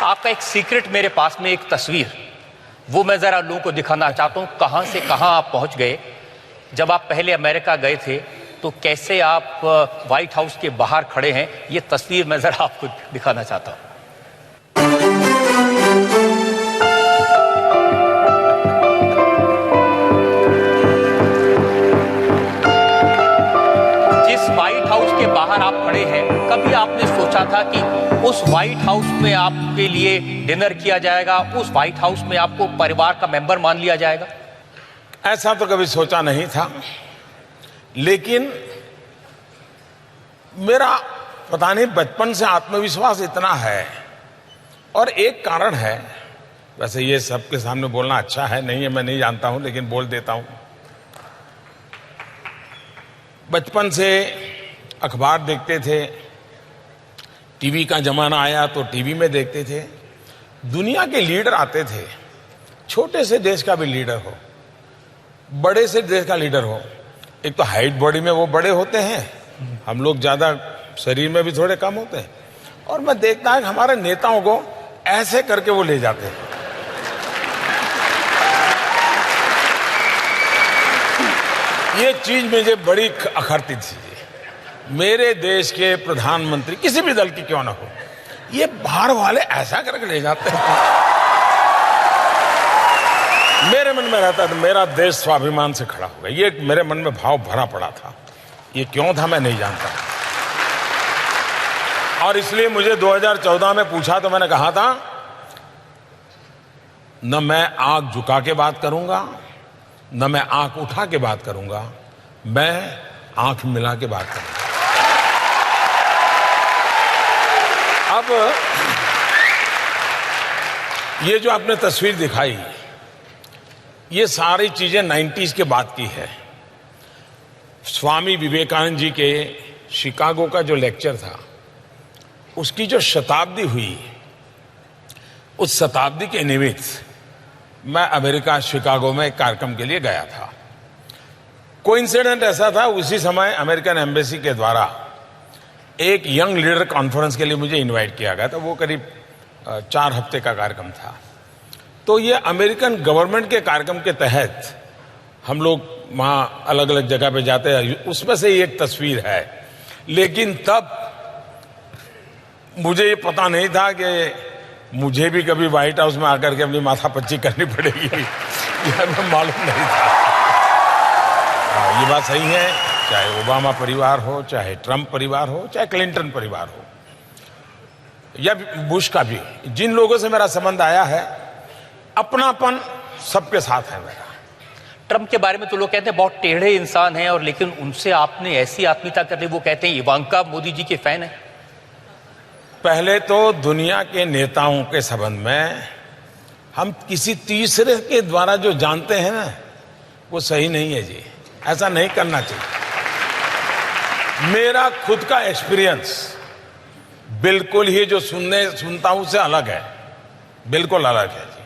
आपका एक सीक्रेट मेरे पास में एक तस्वीर, वो मैं जरा लोगों को दिखाना चाहता हूँ। कहाँ से कहाँ आप पहुँच गए। जब आप पहले अमेरिका गए थे तो कैसे आप व्हाइट हाउस के बाहर खड़े हैं, ये तस्वीर मैं जरा आपको दिखाना चाहता हूँ। जिस व्हाइट हाउस के बाहर आप खड़े हैं, कभी आपने सोचा था कि उस व्हाइट हाउस में आपके लिए डिनर किया जाएगा, उस व्हाइट हाउस में आपको परिवार का मेंबर मान लिया जाएगा? ऐसा तो कभी सोचा नहीं था, लेकिन मेरा पता नहीं बचपन से आत्मविश्वास इतना है। और एक कारण है, वैसे ये सबके सामने बोलना अच्छा है नहीं है मैं नहीं जानता हूं, लेकिन बोल देता हूं। बचपन से अखबार देखते थे, टीवी का जमाना आया तो टीवी में देखते थे, दुनिया के लीडर आते थे, छोटे से देश का भी लीडर हो, बड़े से देश का लीडर हो। एक तो हाइट बॉडी में वो बड़े होते हैं, हम लोग ज्यादा शरीर में भी थोड़े कम होते हैं, और मैं देखता है कि हमारे नेताओं को ऐसे करके वो ले जाते हैं। ये चीज मुझे बड़ी अखरती थी। मेरे देश के प्रधानमंत्री किसी भी दल की क्यों ना हो, ये बाहर वाले ऐसा करके ले जाते हैं। मेरे मन में रहता था मेरा देश स्वाभिमान से खड़ा होगा, ये मेरे मन में भाव भरा पड़ा था। ये क्यों था मैं नहीं जानता, और इसलिए मुझे 2014 में पूछा तो मैंने कहा था न मैं आंख झुका के बात करूंगा, न मैं आंख उठा के बात करूंगा, मैं आंख मिला के बात करूंगा। अब ये जो आपने तस्वीर दिखाई, ये सारी चीजें 90s के बाद की है। स्वामी विवेकानंद जी के शिकागो का जो लेक्चर था, उसकी जो शताब्दी हुई, उस शताब्दी के निमित्त मैं अमेरिका शिकागो में एक कार्यक्रम के लिए गया था। कोइंसिडेंट ऐसा था, उसी समय अमेरिकन एम्बेसी के द्वारा एक यंग लीडर कॉन्फ्रेंस के लिए मुझे इनवाइट किया गया था। वो करीब 4 हफ्ते का कार्यक्रम था। तो ये अमेरिकन गवर्नमेंट के कार्यक्रम के तहत हम लोग वहाँ अलग अलग जगह पे जाते हैं, उसमें से एक तस्वीर है। लेकिन तब मुझे ये पता नहीं था कि मुझे भी कभी व्हाइट हाउस में आकर के अपनी माथापच्ची करनी पड़ेगी, यह हमें मालूम नहीं था। ये बात सही है, चाहे ओबामा परिवार हो, चाहे ट्रंप परिवार हो, चाहे क्लिंटन परिवार हो, या बुश का भी, जिन लोगों से मेरा संबंध आया है, अपनापन सबके साथ है मेरा। ट्रंप के बारे में तो लोग कहते हैं बहुत टेढ़े इंसान हैं, और लेकिन उनसे आपने ऐसी आत्मीयता कर ली, वो कहते हैं इवांका मोदी जी के फैन है। पहले तो दुनिया के नेताओं के संबंध में हम किसी तीसरे के द्वारा जो जानते हैं ना, वो सही नहीं है जी, ऐसा नहीं करना चाहिए। मेरा खुद का एक्सपीरियंस बिल्कुल ही जो सुनता हूं उससे अलग है, बिल्कुल अलग है जी।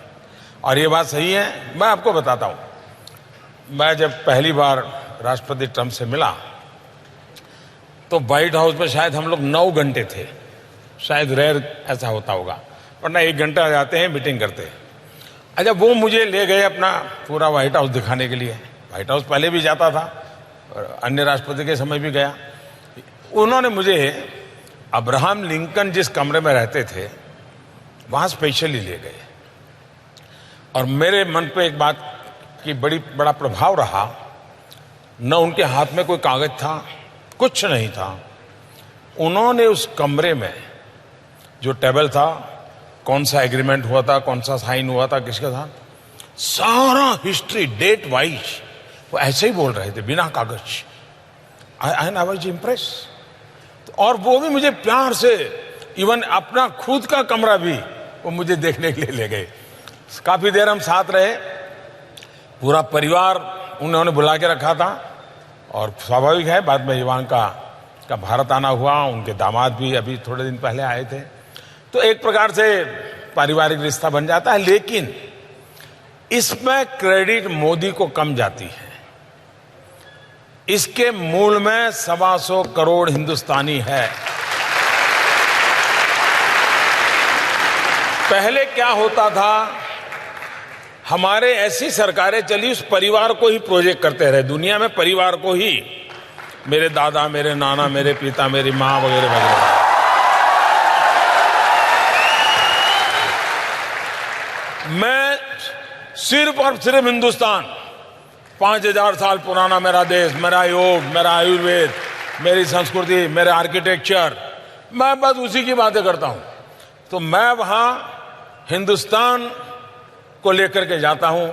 और ये बात सही है, मैं आपको बताता हूं। मैं जब पहली बार राष्ट्रपति ट्रंप से मिला तो व्हाइट हाउस में शायद हम लोग 9 घंटे थे, शायद रेयर ऐसा होता होगा, वरना 1 घंटा जाते हैं मीटिंग करते हैं। अच्छा, वो मुझे ले गए अपना पूरा व्हाइट हाउस दिखाने के लिए। व्हाइट हाउस पहले भी जाता था और अन्य राष्ट्रपति के समय भी गया। उन्होंने मुझे अब्राहम लिंकन जिस कमरे में रहते थे वहां स्पेशली ले गए, और मेरे मन पे एक बात की बड़ा प्रभाव रहा। न उनके हाथ में कोई कागज था, कुछ नहीं था। उन्होंने उस कमरे में जो टेबल था, कौन सा एग्रीमेंट हुआ था, कौन सा साइन हुआ था, किसके साथ, सारा हिस्ट्री डेट वाइज वो ऐसे ही बोल रहे थे बिना कागज। I was impress. और वो भी मुझे प्यार से, इवन अपना खुद का कमरा भी वो मुझे देखने के लिए ले गए। काफी देर हम साथ रहे, पूरा परिवार उन्होंने बुला के रखा था। और स्वाभाविक है, बाद में इवांका का भारत आना हुआ, उनके दामाद भी अभी थोड़े दिन पहले आए थे, तो एक प्रकार से पारिवारिक रिश्ता बन जाता है। लेकिन इसमें क्रेडिट मोदी को कम जाती है। इसके मूल में 125 करोड़ हिंदुस्तानी है। पहले क्या होता था, हमारे ऐसी सरकारें चली उस परिवार को ही प्रोजेक्ट करते रहे, दुनिया में परिवार को ही, मेरे दादा, मेरे नाना, मेरे पिता, मेरी माँ वगैरह वगैरह। मैं सिर्फ और सिर्फ हिंदुस्तान, 5000 साल पुराना मेरा देश, मेरा योग, मेरा आयुर्वेद, मेरी संस्कृति, मेरे आर्किटेक्चर, मैं बस उसी की बातें करता हूं। तो मैं वहां हिंदुस्तान को लेकर के जाता हूं,